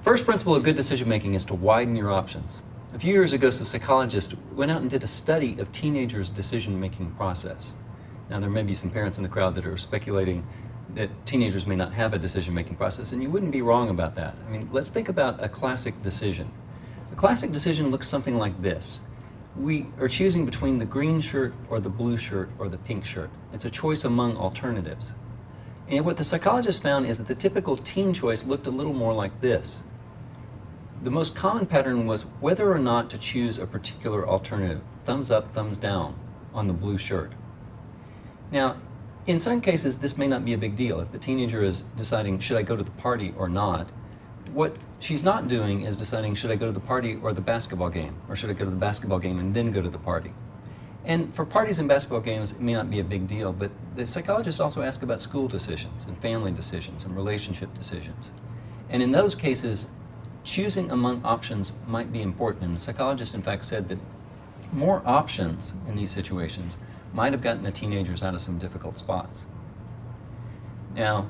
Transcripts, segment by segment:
First principle of good decision making is to widen your options. A few years ago, some psychologists went out and did a study of teenagers' decision-making process. Now, there may be some parents in the crowd that are speculating that teenagers may not have a decision-making process, and you wouldn't be wrong about that. I mean, let's think about a classic decision. A classic decision looks something like this. We are choosing between the green shirt or the blue shirt or the pink shirt. It's a choice among alternatives. And what the psychologists found is that the typical teen choice looked a little more like this. The most common pattern was whether or not to choose a particular alternative, thumbs up, thumbs down, on the blue shirt. Now, in some cases, this may not be a big deal. If the teenager is deciding, should I go to the party or not, what she's not doing is deciding, should I go to the party or the basketball game, or should I go to the basketball game and then go to the party? And for parties and basketball games, it may not be a big deal, but the psychologists also ask about school decisions and family decisions and relationship decisions. And in those cases, choosing among options might be important, and the psychologist in fact said that more options in these situations might have gotten the teenagers out of some difficult spots. Now,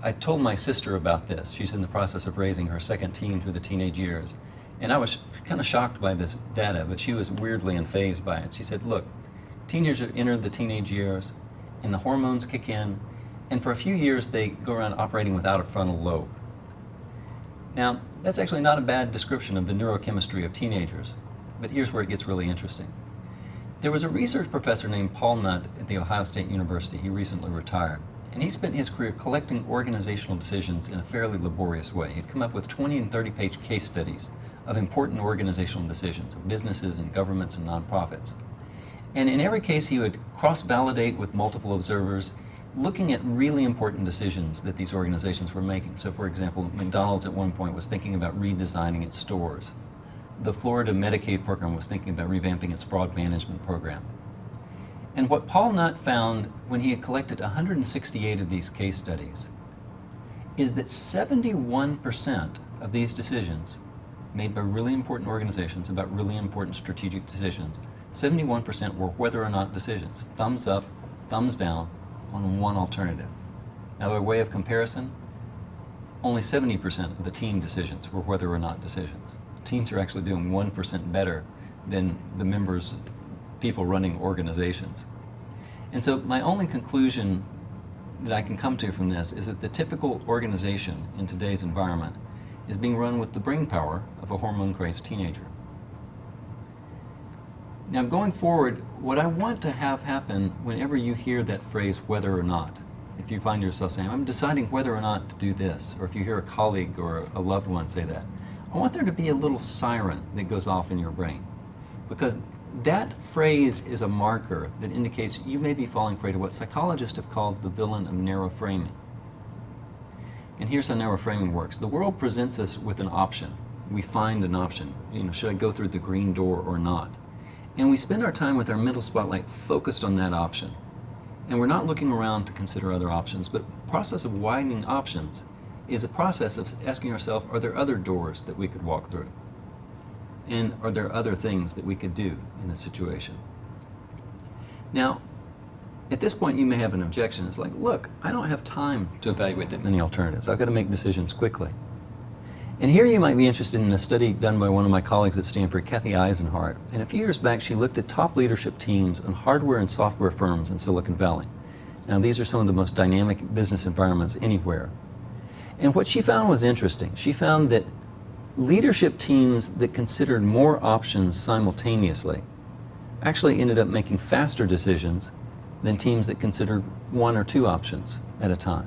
I told my sister about this. She's in the process of raising her second teen through the teenage years, and I was kind of shocked by this data, but she was weirdly unfazed by it. She said, look, teenagers enter the teenage years, and the hormones kick in, and for a few years they go around operating without a frontal lobe. Now, that's actually not a bad description of the neurochemistry of teenagers, but here's where it gets really interesting. There was a research professor named Paul Nutt at the Ohio State University. He recently retired, and he spent his career collecting organizational decisions in a fairly laborious way. He'd come up with 20 and 30-page case studies of important organizational decisions of businesses and governments and nonprofits. And in every case, he would cross-validate with multiple observers, looking at really important decisions that these organizations were making. So for example, McDonald's at one point was thinking about redesigning its stores. The Florida Medicaid program was thinking about revamping its fraud management program. And what Paul Nutt found when he had collected 168 of these case studies is that 71% of these decisions made by really important organizations about really important strategic decisions, 71% were whether or not decisions, thumbs up, thumbs down, on one alternative. Now, by way of comparison, only 70% of the teen decisions were whether or not decisions. Teens are actually doing 1% better than the members, people running organizations. And so my only conclusion that I can come to from this is that the typical organization in today's environment is being run with the brain power of a hormone-crazed teenager. Now, going forward, what I want to have happen whenever you hear that phrase, whether or not, if you find yourself saying, I'm deciding whether or not to do this, or if you hear a colleague or a loved one say that, I want there to be a little siren that goes off in your brain. Because that phrase is a marker that indicates you may be falling prey to what psychologists have called the villain of narrow framing. And here's how narrow framing works. The world presents us with an option. We find an option. Should I go through the green door or not? And we spend our time with our mental spotlight focused on that option. And we're not looking around to consider other options, but the process of widening options is a process of asking ourselves, are there other doors that we could walk through? And are there other things that we could do in this situation? Now, at this point you may have an objection. It's like, look, I don't have time to evaluate that many alternatives. I've got to make decisions quickly. And here you might be interested in a study done by one of my colleagues at Stanford, Kathy Eisenhart. And a few years back, she looked at top leadership teams in hardware and software firms in Silicon Valley. Now, these are some of the most dynamic business environments anywhere. And what she found was interesting. She found that leadership teams that considered more options simultaneously actually ended up making faster decisions than teams that considered one or two options at a time.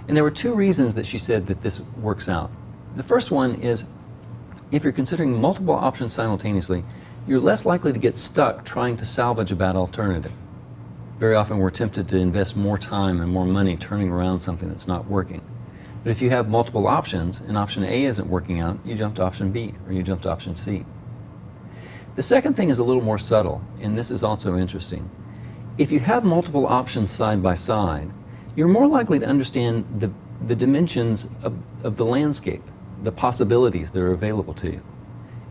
And there were two reasons that she said that this works out. The first one is, if you're considering multiple options simultaneously, you're less likely to get stuck trying to salvage a bad alternative. Very often we're tempted to invest more time and more money turning around something that's not working. But if you have multiple options and option A isn't working out, you jump to option B or you jump to option C. The second thing is a little more subtle, and this is also interesting. If you have multiple options side by side, you're more likely to understand the dimensions of the landscape, the possibilities that are available to you.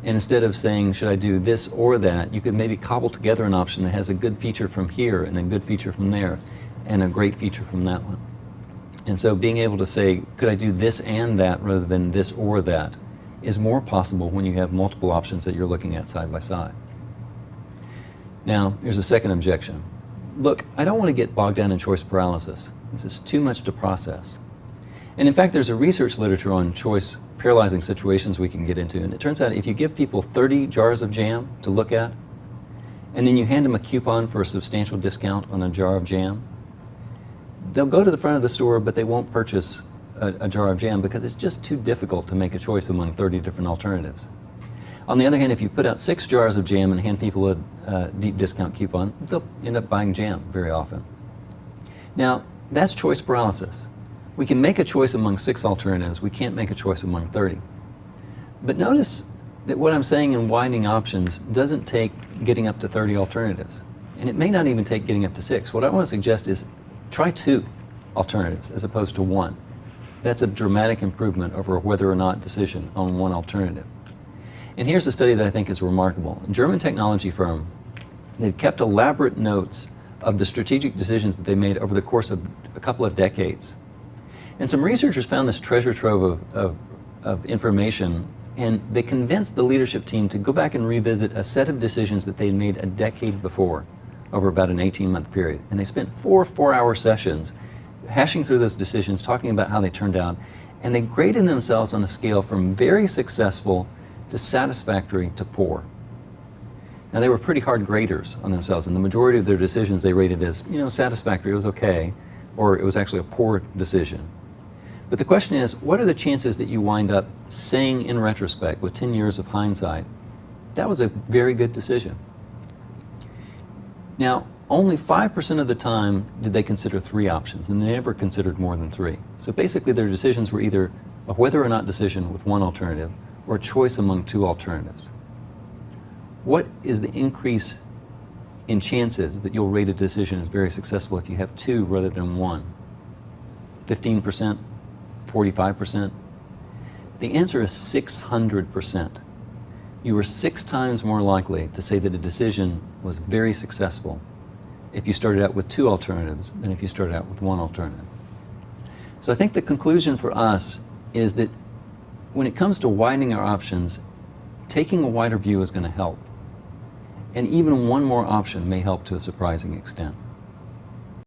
And instead of saying, should I do this or that, you could maybe cobble together an option that has a good feature from here and a good feature from there and a great feature from that one. And so being able to say, could I do this and that rather than this or that, is more possible when you have multiple options that you're looking at side by side. Now, here's a second objection. Look, I don't want to get bogged down in choice paralysis. This is too much to process. And in fact, there's a research literature on choice paralyzing situations we can get into. And it turns out if you give people 30 jars of jam to look at, and then you hand them a coupon for a substantial discount on a jar of jam, they'll go to the front of the store, but they won't purchase a jar of jam because it's just too difficult to make a choice among 30 different alternatives. On the other hand, if you put out 6 jars of jam and hand people a deep discount coupon, they'll end up buying jam very often. Now, that's choice paralysis. We can make a choice among 6 alternatives. We can't make a choice among 30. But notice that what I'm saying in widening options doesn't take getting up to 30 alternatives. And it may not even take getting up to 6. What I want to suggest is try 2 alternatives as opposed to 1. That's a dramatic improvement over a whether or not decision on 1 alternative. And here's a study that I think is remarkable. A German technology firm, they kept elaborate notes of the strategic decisions that they made over the course of a couple of decades. And some researchers found this treasure trove of information, and they convinced the leadership team to go back and revisit a set of decisions that they'd made a decade before over about an 18-month period. And they spent 4 4-hour sessions hashing through those decisions, talking about how they turned out, and they graded themselves on a scale from very successful to satisfactory to poor. Now, they were pretty hard graders on themselves, and the majority of their decisions they rated as, satisfactory, it was okay, or it was actually a poor decision. But the question is, what are the chances that you wind up saying in retrospect, with 10 years of hindsight, that was a very good decision? Now, only 5% of the time did they consider 3 options, and they never considered more than 3. So basically their decisions were either a whether or not decision with 1 alternative, or a choice among 2 alternatives. What is the increase in chances that you'll rate a decision as very successful if you have 2 rather than 1? 15%? 45%? The answer is 600%. You are 6 times more likely to say that a decision was very successful if you started out with 2 alternatives than if you started out with 1 alternative. So I think the conclusion for us is that when it comes to widening our options, taking a wider view is going to help. And even 1 more option may help to a surprising extent.